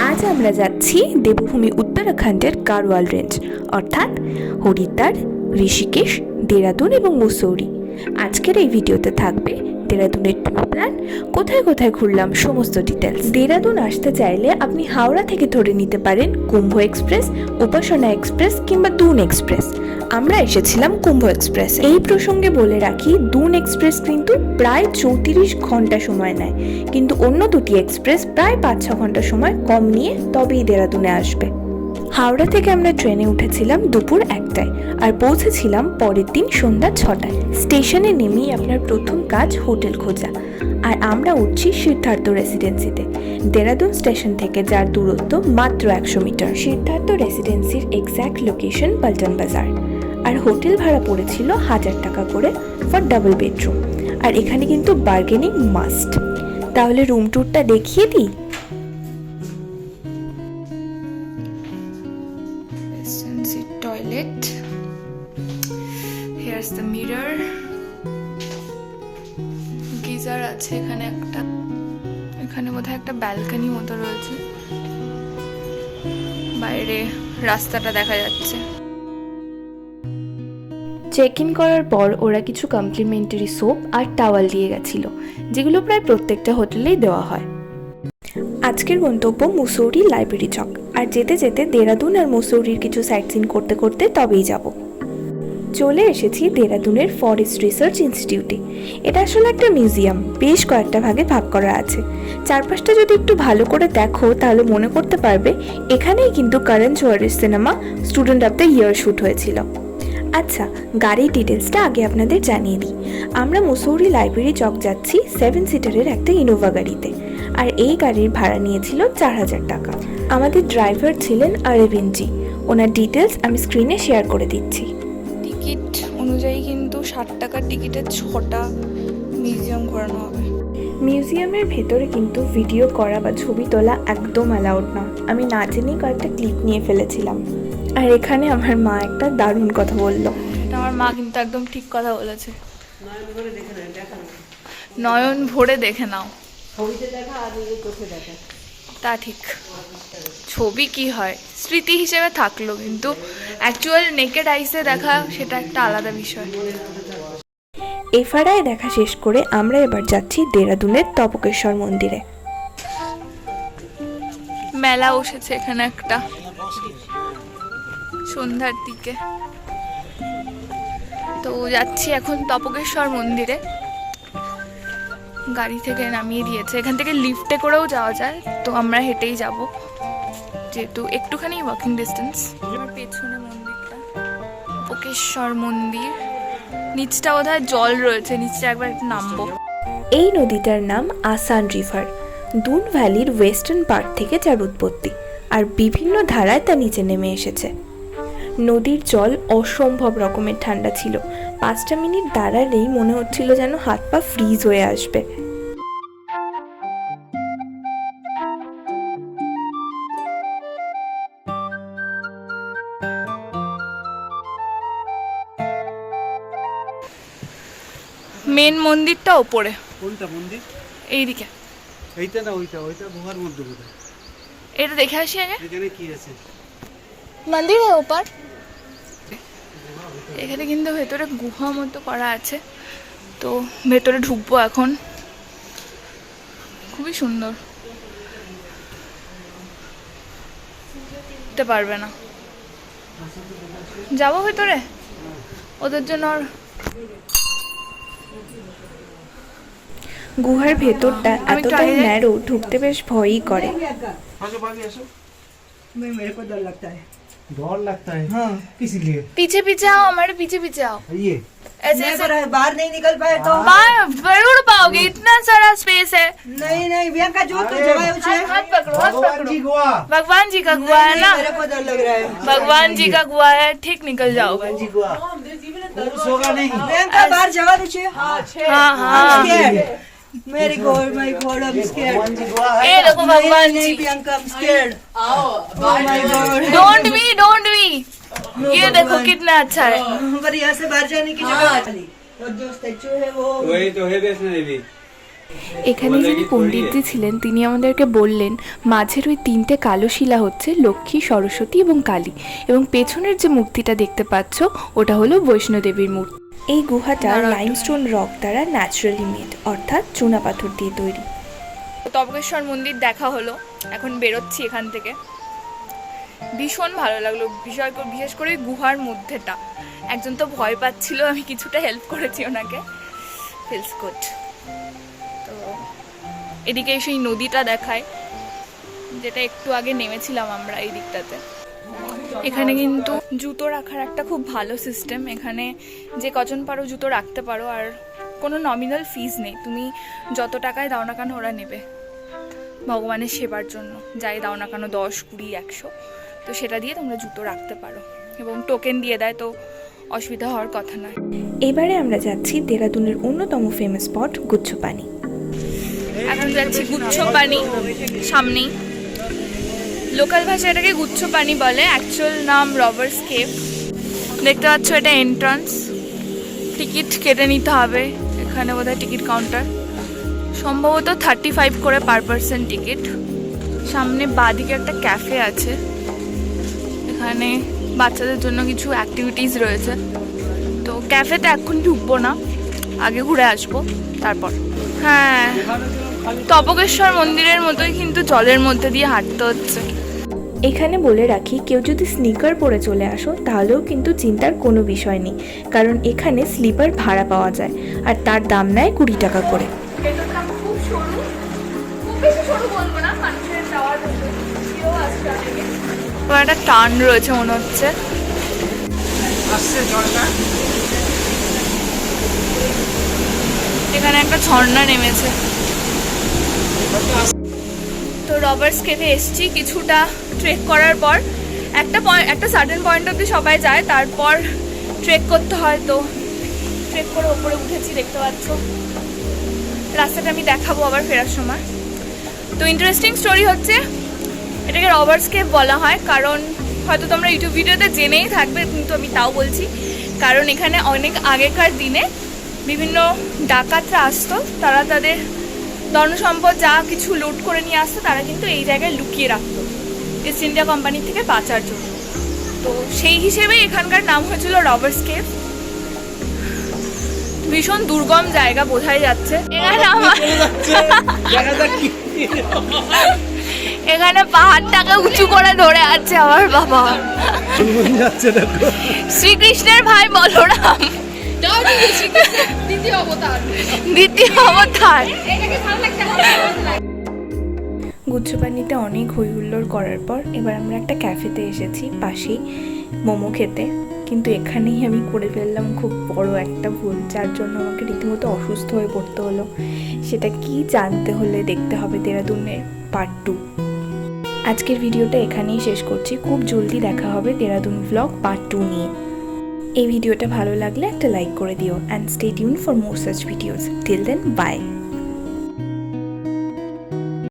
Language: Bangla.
আজ আমরা যাচ্ছি দেবভূমি উত্তরাখণ্ডের গাড়োয়াল রেঞ্জ অর্থাৎ হরিদ্বার, ঋষিকেশ, দেরাদুন এবং মুসৌরি। আজকের এই ভিডিওতে থাকবে দেরাদুনের ট্যুর প্ল্যান, কোথায় কোথায় ঘুরলাম সমস্ত ডিটেলস। দেরাদুন আসতে চাইলে আপনি হাওড়া থেকে ধরে নিতে পারেন কুম্ভ এক্সপ্রেস, উপাসনা এক্সপ্রেস কিংবা দুন এক্সপ্রেস। আমরা এসেছিলাম কুম্ভ এক্সপ্রেস। এই প্রসঙ্গে বলে রাখি, দুন এক্সপ্রেস কিন্তু প্রায় 34 ঘন্টা সময় নেয়, কিন্তু অন্য দুটি এক্সপ্রেস প্রায় 5-6 ঘন্টা সময় কম নিয়ে তবেই দেরাদুনে আসবে। হাওড়া থেকে আমরা ট্রেনে উঠেছিলাম দুপুর 1টায় আর পৌঁছেছিলাম পরের দিন সন্ধ্যা 6টায়। স্টেশনে নেমেই আপনার প্রথম কাজ হোটেল খোঁজা, আর আমরা উঠছি সিদ্ধার্থ রেসিডেন্সিতে। দেরাদুন স্টেশন থেকে যার দূরত্ব মাত্র 100 মিটার। সিদ্ধার্থ রেসিডেন্সির এক্স্যাক্ট লোকেশন পল্টন বাজার, আর হোটেল ভাড়া পড়েছিল 1000 টাকা করে ফর ডাবল বেডরুম। আর এখানে কিন্তু বার্গেনিং মাস্ট। তাহলে রুম ট্যুরটা দেখিয়ে দিই। Toilet. Here's the mirror. Geyser আছে এখানে একটা, এখানে বোধহয় একটা ব্যালকনি মতো রয়েছে, বাইরে রাস্তাটা দেখা যাচ্ছে। চেক ইন করার পর ওরা কিছু কমপ্লিমেন্টারি সোপ আর টাওয়াল দিয়ে গেছিল, যেগুলো প্রায় প্রত্যেকটা হোটেলেই দেওয়া হয়। আজকের গন্তব্য মুসৌরি লাইব্রেরি চক, আর যেতে যেতে দেরাদুন আর মুসৌরির কিছু সাইট সিন করতে করতে তবেই যাব। চলে এসেছি দেরাদুনের ফরেস্ট রিসার্চ ইনস্টিটিউটে। এটা আসলে একটা মিউজিয়াম, বেশ কয়েকটা ভাগে ভাগ করা আছে। চারপাশটা যদি একটু ভালো করে দেখো তাহলে মনে করতে পারবে এখানেই কিন্তু করণ জোহরের cinema student of the year shoot হয়েছিল। আচ্ছা, গাড়ির ডিটেলসটা আগে আপনাদের জানিয়ে দিই। আমরা মুসৌরি লাইব্রেরি চক যাচ্ছি 7 সিটারের একটা ইনোভা গাড়িতে, আর এই গাড়ির ভাড়া নিয়েছিল 4000 টাকা। আমাদের ড্রাইভার ছিলেন অরবিন্দজি। ওনার ডিটেলস আমি স্ক্রিনে শেয়ার করে দিচ্ছি। টিকিট অনুযায়ী কিন্তু 60 টাকার টিকিটে 6টা মিউজিয়াম ঘোরানো হবে। মিউজিয়ামের ভেতরে কিন্তু ভিডিও করা বা ছবি তোলা একদম অ্যালাউড না। আমি না জেনেই কয়েকটা ক্লিপ নিয়ে ফেলেছিলাম। আর এখানে আমার মা একটা দারুণ কথা বলল। আমার মা কিন্তু একদম ঠিক কথা বলেছে, নয়ন ভরে দেখে নাও। তা ঠিক, ছবি কি হয় স্মৃতি হিসেবে থাকলো, কিন্তু অ্যাকচুয়াল নেকেড আইসে দেখা সেটা একটা আলাদা বিষয়। এফআরআই দেখা শেষ করে আমরা এবার যাচ্ছি দেরাদুনের তপকেশ্বর মন্দিরে। মেলা বসেছে এখানে একটা সন্ধ্যার দিকে, তো যাচ্ছি এখন তপকেশ্বর মন্দিরে। গাড়ি থেকে নামিয়ে দিয়েছে, এখান থেকে লিফটে করেও যাওয়া যায়, তো আমরা হেঁটেই যাব যেহেতু একটুখানি ওয়াকিং ডিস্টেন্স। আমার পেছনে মন্দিরটা তপকেশ্বর মন্দির, নিচটা বোধহয় জল রয়েছে, নিচটা একবার একটু নামবো। এই নদীটার নাম আসান রিভার। দুন ভ্যালির ওয়েস্টার্ন পার্ট থেকে যার উৎপত্তি, আর বিভিন্ন ধারায় তা নিচে নেমে এসেছে। নদীর জল অসম্ভব রকমের ঠান্ডা ছিল। 5টা মিনিট দাঁড়ালেই মনে হচ্ছিল যেন হাত পা ফ্রিজ হয়ে আসবে। মেন মন্দিরটা ওপরে। কোনটা মন্দির? এইদিকে। এইটা না ওইটা? ওইটা গুহার মধ্যে বোধ হয়। এটা দেখে আসি আগে। এখানে কি আছে? মন্দির ওপর। এখানে কিন্তু ভেতরে গুহা মতো করা আছে, তো ভেতরে ঢুকবো এখন। খুবই সুন্দর, উঠতে পারবে না। যাবো ভেতরে, ওদের জন্য। গুহার ভেতরটা এতটাই ন্যারো, ঢুকতে বেশ ভয়ই করে। डर लगता है हाँ, किस लिए? पीछे पीछे आओ, हमारे पीछे पीछे आओ। ये ऐसे ऐसे बाहर नहीं निकल पाए तो बाहर जरूर पाओगे, इतना सारा स्पेस है। नहीं नहीं प्रियंका जो तो जगह है उसे हाथ पकड़ो, हाथ भगवान पकड़ो। जी गुआ, भगवान जी का गुआ है ना, मेरे को डर लग रहा है। भगवान जी का गुआ है, ठीक निकल जाओ। भगवान जी गुआ पुरुष होगा नहीं। प्रियंका बाहर जगह उसे हाँ हाँ, मेरी गॉड my god I am scared. भगवान जी गुआ है। ये देखो भगवान नहीं जी। Priyanka I am scared. Oh my god don't be, don't be. ये देखो कितना अच्छा है। पर यहाँ से बाहर जाने की जगह और जो स्टैचू है वो वही तो है वैष्णो देवी। এখানে যিনি পণ্ডিতজি ছিলেন তিনি আমাদেরকে বললেন মাঝের ওই 3টে কালো শিলা হচ্ছে লক্ষ্মী, সরস্বতী এবং কালী, এবং পেছনের যে মূর্তিটা দেখতে পাচ্ছ ওটা হলো বৈষ্ণোদেবীর মূর্তি। এই গুহাটা লাইমস্টোন রক দ্বারা ন্যাচারালি মেড, অর্থাৎ চুনাপাথর দিয়ে তৈরি। তবকেশ্বর মন্দির দেখা হলো, এখন বেরোচ্ছি এখান থেকে। ভীষণ ভালো লাগলো, বিশেষ করে গুহার মধ্যেটা। একজন তো ভয় পাচ্ছিল, আমি কিছুটা হেল্প করেছি ওনাকে। Feels good. তো এদিকে সেই নদীটা দেখায়, যেটা একটু আগে নেমেছিলাম আমরা এই দিকটাতে। এখানে কিন্তু জুতো রাখার একটা খুব ভালো সিস্টেম। এখানে যে কজন পারো জুতো রাখতে পারো, আর কোনো নমিনাল ফিজ নেই। তুমি যত টাকায় দাও না কেন ওরা নেবে ভগবানের সেবার জন্য। যাই দাও না কেন 10, 20, 100, তো সেটা দিয়ে তোমরা জুতো রাখতে পারো, এবং টোকেন দিয়ে দেয়, তো অসুবিধা হওয়ার কথা নয়। এবারে আমরা যাচ্ছি দেরাদুনের অন্যতম ফেমাস স্পট গুচ্ছপানি। এখন যাচ্ছি গুচ্ছপানি, সামনেই। লোকাল ভাষায় এটাকে গুচ্ছপানি বলে, অ্যাকচুয়াল নাম রবার্স কেভ। দেখতে পাচ্ছ এটা এন্ট্রান্স, টিকিট কেটে নিতে হবে। এখানে বোধহয় টিকিট কাউন্টার, সম্ভবত 35 করে পার পারসন টিকিট। সামনে বাঁদিকে একটা ক্যাফে আছে, এখানে বাচ্চাদের জন্য কিছু অ্যাক্টিভিটিস রয়েছে। তো ক্যাফেতে এখন ঢুকবো না, আগে ঘুরে আসবো তারপর। হ্যাঁ, তবকেশ্বর মন্দিরের মতোই কিন্তু জলের মধ্যে দিয়ে হাঁটতে হচ্ছে। এখানে বলে রাখি, কেউ যদি স্নিকার পরে চলে আসো তাহলেও কিন্তু চিন্তার কোনো বিষয় নেই, কারণ এখানে স্লিপার ভাড়া পাওয়া যায়, আর তার দাম নেয় 20 টাকা করে। খুব সরু, খুব বেশি সরু বলবো না, মানুষের যাওয়ার মতো একটা টান রয়েছে মনে হচ্ছে। এখানে একটা ঝর্ণা নেমেছে। তো রবার্স কেভে এসছি, কিছুটা ট্রেক করার পর একটা সার্টেন পয়েন্ট অব্দি সবাই যায়, তারপর ট্রেক করতে হয়। তো ট্রেক করে ওপরে উঠেছি, দেখতে পাচ্ছ। রাস্তাটা আমি দেখাবো আবার ফেরার সময়। তো ইন্টারেস্টিং স্টোরি হচ্ছে, এটাকে রবার্স কেভ বলা হয় কারণ হয়তো তোমরা ইউটিউব ভিডিওতে জেনেই থাকবে, কিন্তু আমি তাও বলছি, কারণ এখানে অনেক আগেকার দিনে বিভিন্ন ডাকাতরা আসতো, তারা তাদের ধনসম্পদ যা কিছু লুট করে নিয়ে আসতো, তারা কিন্তু এই জায়গায় লুকিয়ে রাখতো ইস্ট ইন্ডিয়া কোম্পানি থেকে বাঁচার জন্য। তো সেই হিসেবে এখানকার নাম হয়েছিল রবার্স কেভ। ভীষণ দুর্গম জায়গা, বোঝাই যাচ্ছে। এখানে পাহাড়টাকে উঁচু করে ধরে আছে আমার বাবা, শ্রীকৃষ্ণের ভাই বলরাম, দ্বিতীয় অবতার। গুচ্ছপানিতে অনেক হই হুল্লোড় করার পর এবার আমরা একটা ক্যাফেতে এসেছি পাশেই মোমো খেতে, কিন্তু এখানেই আমি করে ফেললাম খুব বড় একটা ভুল, যার জন্য আমাকে রীতিমতো অসুস্থ হয়ে পড়তে হলো। সেটা কি জানতে হলে দেখতে হবে দেরাদুনের পার্ট 2। আজকের ভিডিওটা এখানেই শেষ করছি, খুব জলদি দেখা হবে দেরাদুন ব্লগ পার্ট 2 নিয়ে। এই ভিডিওটা ভালো লাগলে একটা লাইক করে দিও, and stay tune for more such videos. Till then, by.